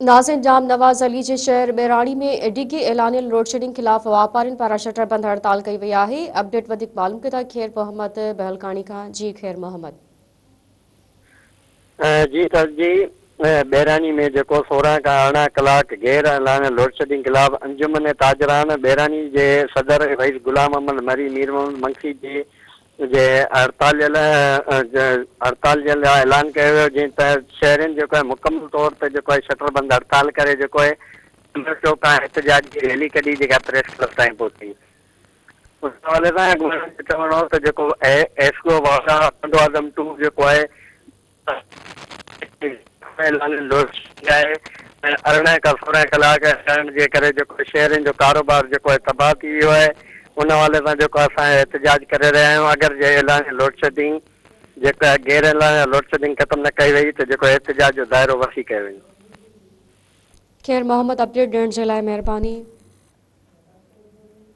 नाज़िन जाम नवाज़ अली जे शहर बैराणी में डिगी ऐलानियल load shedding खिलाफ़ वापारिन पारां शटर बंद हड़ताल कई वई आहे। अपडेट वधीक मालूम कंदा खैर मोहम्मद बहलकानी खां। जी खैर मोहम्मद। जी सर जी, बैरानी में जो 16 का 18 कलाक गैर ऐलान लोड शेडिंग खिलाफ अंजुमन ताजरान बैरानी के सदर रईस गुलाम अहमद मरी मीर मोहम्मद मंगसी जी जे हड़ताल जे लाइ ऐलान कयो वियो, जीअं त शहरनि जेको आहे मुकमल तौर ते जेको आहे शटर बंद हड़ताल करे जेको आहे चौक खां एहतजाज जी रैली कढी जेका प्रेस क्लब ताईं पहुती। उस हवाले सां चवणो हो त जेको एसको वाला पंडो आज़म 2 जेको आहे लोड आहे ऐं 18 खां 16 कलाक रहण जे करे जेको शहरनि जो कारोबार जेको आहे तबाह थी वियो आहे। उन हवाले सां जेको असां एहतजाज करे रहिया आहियूं। अगरि जे ऐलान लोड शेडिंग जेका गैर ऐलान लोड शेडिंग ख़तमु न कई वई त जेको एहतजाज जो दाइरो वसी कयो वेंदो। खैर मोहम्मद अपडेट ॾियण जे लाइ महिरबानी।